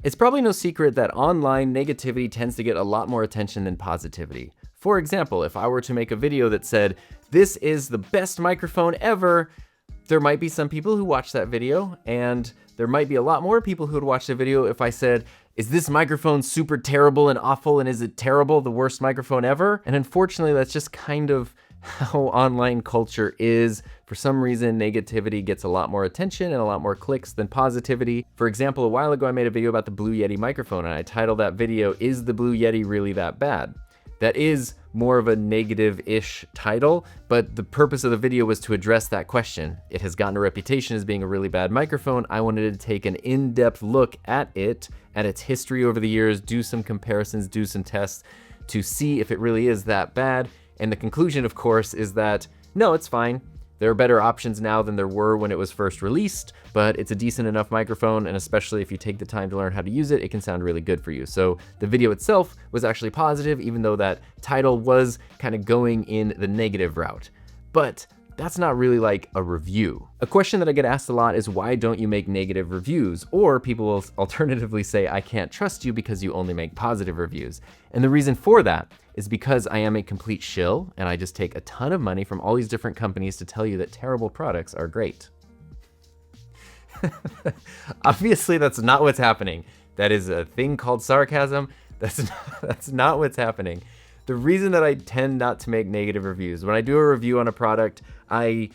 It's probably no secret that online negativity tends to get a lot more attention than positivity. For example, if I were to make a video that said, "This is the best microphone ever," there might be some people who watch that video, and there might be a lot more people who would watch the video if I said, "Is this microphone super terrible and awful, and is it terrible, the worst microphone ever?" And unfortunately, that's just kind of how online culture is. For some reason, negativity gets a lot more attention and a lot more clicks than positivity. For example, a while ago, I made a video about the Blue Yeti microphone, and I titled that video, "Is the Blue Yeti really that bad?" That is more of a negative-ish title, but the purpose of the video was to address that question. It has gotten a reputation as being a really bad microphone. I wanted to take an in-depth look at it, at its history over the years, do some comparisons, do some tests to see if it really is that bad. And the conclusion, of course, is that no, it's fine. There are better options now than there were when it was first released, but it's a decent enough microphone, and especially if you take the time to learn how to use it, it can sound really good for you. So the video itself was actually positive, even though that title was kind of going in the negative route. But that's not really like a review. A question that I get asked a lot is, why don't you make negative reviews? Or people will alternatively say, I can't trust you because you only make positive reviews. And the reason for that is because I am a complete shill, and I just take a ton of money from all these different companies to tell you that terrible products are great. Obviously, that's not what's happening. That is a thing called sarcasm. That's not what's happening. The reason that I tend not to make negative reviews, when I do a review on a product, I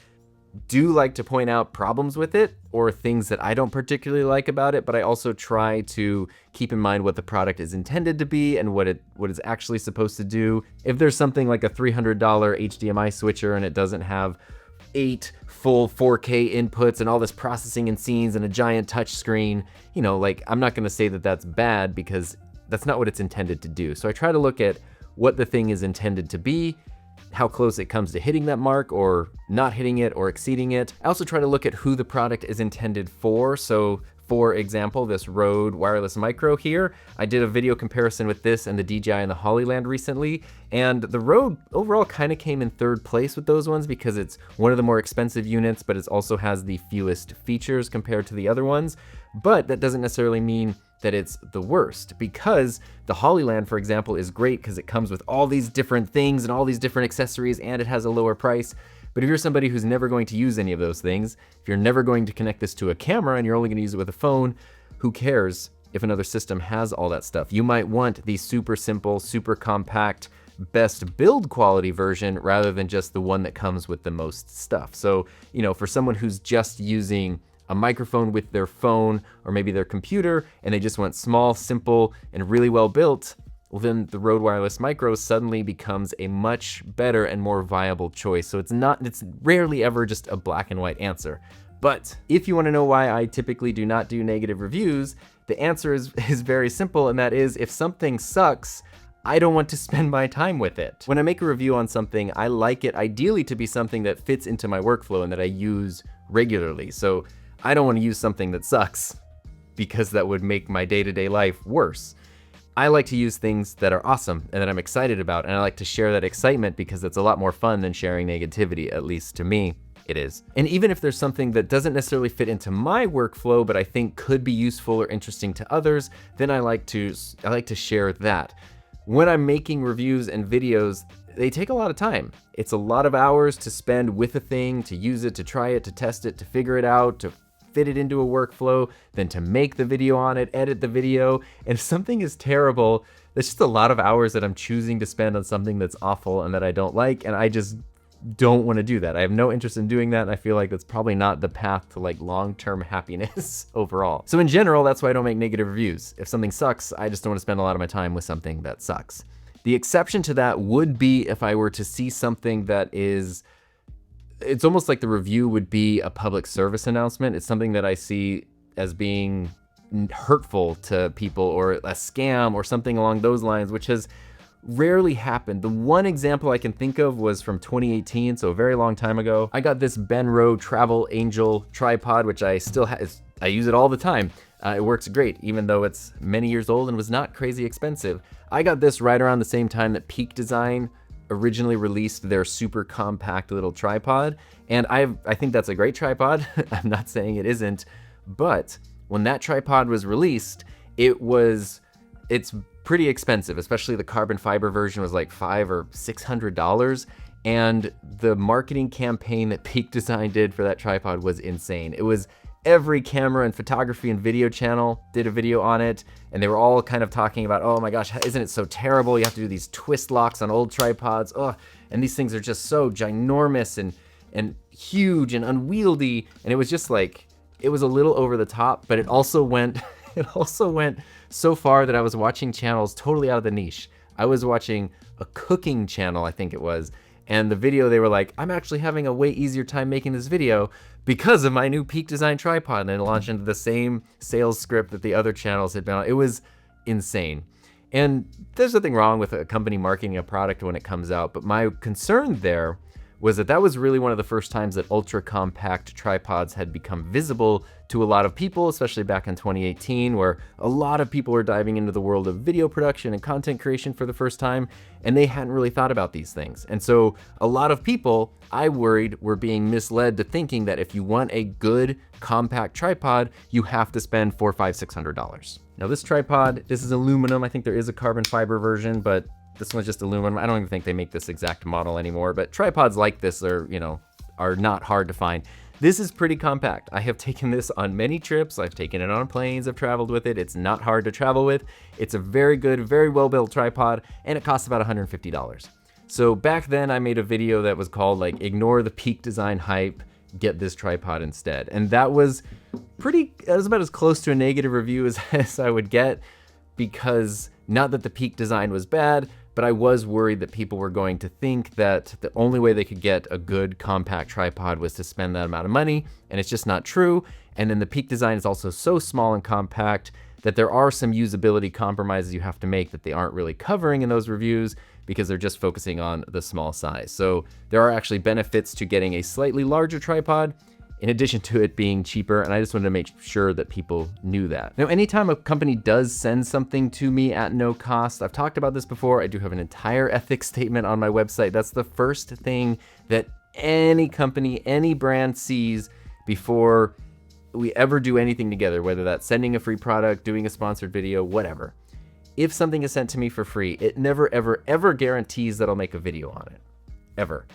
do like to point out problems with it or things that I don't particularly like about it, but I also try to keep in mind what the product is intended to be and what it's actually supposed to do. If there's something like a $300 HDMI switcher and it doesn't have 8 full 4K inputs and all this processing and scenes and a giant touch screen, you know, like, I'm not gonna say that that's bad because that's not what it's intended to do. So I try to look at what the thing is intended to be, how close it comes to hitting that mark or not hitting it or exceeding it. I also try to look at who the product is intended for. So for example, this Rode Wireless Micro here, I did a video comparison with this and the DJI and the Hollyland recently, and the Rode overall kind of came in third place with those ones because it's one of the more expensive units, but it also has the fewest features compared to the other ones. But that doesn't necessarily mean that it's the worst, because the Hollyland, for example, is great because it comes with all these different things and all these different accessories, and it has a lower price. But if you're somebody who's never going to use any of those things, if you're never going to connect this to a camera and you're only going to use it with a phone, who cares if another system has all that stuff? You might want the super simple, super compact, best build quality version rather than just the one that comes with the most stuff. So, you know, for someone who's just using a microphone with their phone or maybe their computer and they just want small, simple, and really well built, well, then the Rode Wireless Micro suddenly becomes a much better and more viable choice. So it's rarely ever just a black and white answer. But if you want to know why I typically do not do negative reviews, the answer is very simple, and that is, if something sucks, I don't want to spend my time with it. When I make a review on something, I like it ideally to be something that fits into my workflow and that I use regularly. So I don't want to use something that sucks because that would make my day-to-day life worse. I like to use things that are awesome and that I'm excited about, and I like to share that excitement because it's a lot more fun than sharing negativity, at least to me. It is. And even if there's something that doesn't necessarily fit into my workflow, but I think could be useful or interesting to others, then I like to share that. When I'm making reviews and videos, they take a lot of time. It's a lot of hours to spend with a thing, to use it, to try it, to test it, to figure it out, to fit it into a workflow, then to make the video on it, edit the video. And if something is terrible, there's just a lot of hours that I'm choosing to spend on something that's awful and that I don't like, and I just don't want to do that. I have no interest in doing that, and I feel like that's probably not the path to like long-term happiness overall. So in general, that's why I don't make negative reviews. If something sucks, I just don't want to spend a lot of my time with something that sucks. The exception to that would be if I were to see something that is, it's almost like the review would be a public service announcement. It's something that I see as being hurtful to people or a scam or something along those lines, which has rarely happened. The one example I can think of was from 2018, so a very long time ago. I got this Benro Travel Angel tripod, which I still have. I use it all the time. It works great, even though it's many years old and was not crazy expensive. I got this right around the same time that Peak Design originally released their super compact little tripod, and I think that's a great tripod. I'm not saying it isn't, but when that tripod was released, it's pretty expensive, especially the carbon fiber version was like $500 or $600. And the marketing campaign that Peak Design did for that tripod was insane. It was every camera and photography and video channel did a video on it, and they were all kind of talking about, oh my gosh, isn't it so terrible? You have to do these twist locks on old tripods. Oh, and these things are just so ginormous and huge and unwieldy. And it was just like, it was a little over the top, but it also went so far that I was watching channels totally out of the niche. I was watching a cooking channel, I think it was, and the video, they were like, I'm actually having a way easier time making this video because of my new Peak Design tripod, and then launched into the same sales script that the other channels had been on. It was insane. And there's nothing wrong with a company marketing a product when it comes out, but my concern there was that was really one of the first times that ultra compact tripods had become visible to a lot of people, especially back in 2018, where a lot of people were diving into the world of video production and content creation for the first time, and they hadn't really thought about these things. And so a lot of people, I worried, were being misled to thinking that if you want a good compact tripod, you have to spend $400, $500, $600. Now this tripod, this is aluminum. I think there is a carbon fiber version, but this one's just aluminum. I don't even think they make this exact model anymore, but tripods like this are not hard to find. This is pretty compact. I have taken this on many trips. I've taken it on planes. I've traveled with it. It's not hard to travel with. It's a very good, very well-built tripod, and it costs about $150. So back then I made a video that was called like, ignore the Peak Design hype, get this tripod instead. And that was about as close to a negative review as I would get, because not that the Peak Design was bad, but I was worried that people were going to think that the only way they could get a good compact tripod was to spend that amount of money, and it's just not true. And then the Peak Design is also so small and compact that there are some usability compromises you have to make that they aren't really covering in those reviews because they're just focusing on the small size. So there are actually benefits to getting a slightly larger tripod, in addition to it being cheaper, and I just wanted to make sure that people knew that. Now, anytime a company does send something to me at no cost, I've talked about this before, I do have an entire ethics statement on my website. That's the first thing that any company, any brand sees before we ever do anything together, whether that's sending a free product, doing a sponsored video, whatever. If something is sent to me for free, it never, ever, ever guarantees that I'll make a video on it, ever.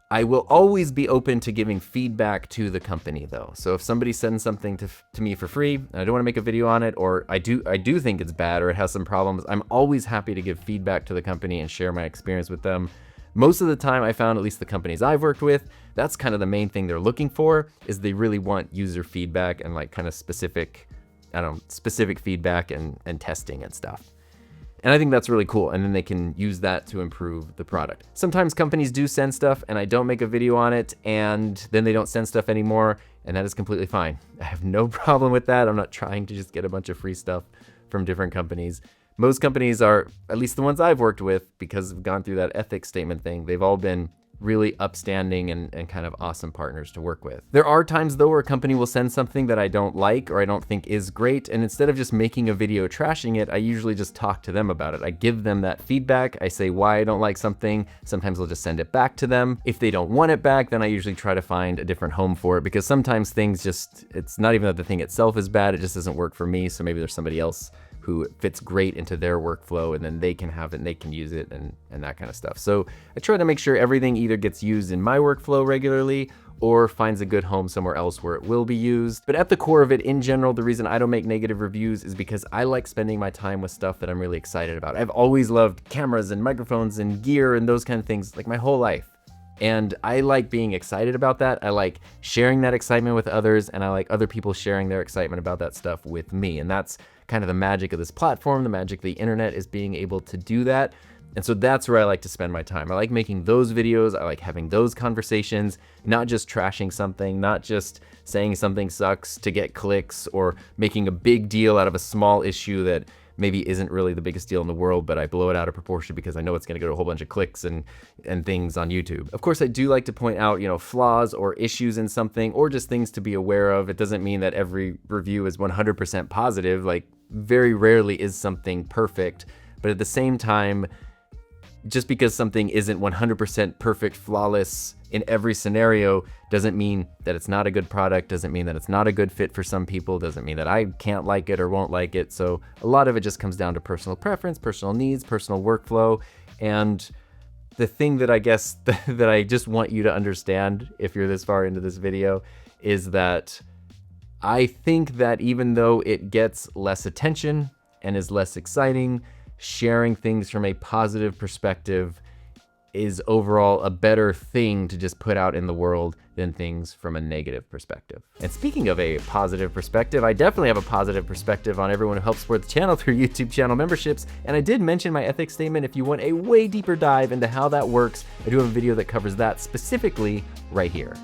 I will always be open to giving feedback to the company though. So if somebody sends something to me for free, and I don't want to make a video on it, or I do think it's bad or it has some problems, I'm always happy to give feedback to the company and share my experience with them. Most of the time I found, at least the companies I've worked with, that's kind of the main thing they're looking for, is they really want user feedback and like kind of specific feedback and testing and stuff. And I think that's really cool, and then they can use that to improve the product. Sometimes companies do send stuff and I don't make a video on it, and then they don't send stuff anymore, and that is completely fine. I have no problem with that. I'm not trying to just get a bunch of free stuff from different companies. Most companies are, at least the ones I've worked with, because I've gone through that ethics statement thing, they've all been really upstanding and kind of awesome partners to work with. There are times though where a company will send something that I don't like or I don't think is great, and instead of just making a video trashing it, I usually just talk to them about it. I give them that feedback. I say why I don't like something. Sometimes I'll just send it back to them. If they don't want it back, then I usually try to find a different home for it, because sometimes things just, it's not even that the thing itself is bad, it just doesn't work for me. So maybe there's somebody else who fits great into their workflow, and then they can have it and they can use it and that kind of stuff. So I try to make sure everything either gets used in my workflow regularly or finds a good home somewhere else where it will be used. But at the core of it, in general, the reason I don't make negative reviews is because I like spending my time with stuff that I'm really excited about. I've always loved cameras and microphones and gear and those kind of things like my whole life. And I like being excited about that. I like sharing that excitement with others, and I like other people sharing their excitement about that stuff with me. And that's kind of the magic of this platform, the magic of the internet, is being able to do that. And so that's where I like to spend my time. I like making those videos. I like having those conversations, not just trashing something, not just saying something sucks to get clicks, or making a big deal out of a small issue that maybe isn't really the biggest deal in the world, but I blow it out of proportion because I know it's going to go to a whole bunch of clicks and things on YouTube. Of course, I do like to point out, flaws or issues in something, or just things to be aware of. It doesn't mean that every review is 100% positive. Like, very rarely is something perfect, but at the same time, just because something isn't 100% perfect, flawless, in every scenario doesn't mean that it's not a good product, doesn't mean that it's not a good fit for some people, doesn't mean that I can't like it or won't like it. So a lot of it just comes down to personal preference, personal needs, personal workflow. And the thing that I guess that I just want you to understand if you're this far into this video is that I think that even though it gets less attention and is less exciting, sharing things from a positive perspective is overall a better thing to just put out in the world than things from a negative perspective. And speaking of a positive perspective, I definitely have a positive perspective on everyone who helps support the channel through YouTube channel memberships. And I did mention my ethics statement. If you want a way deeper dive into how that works, I do have a video that covers that specifically right here.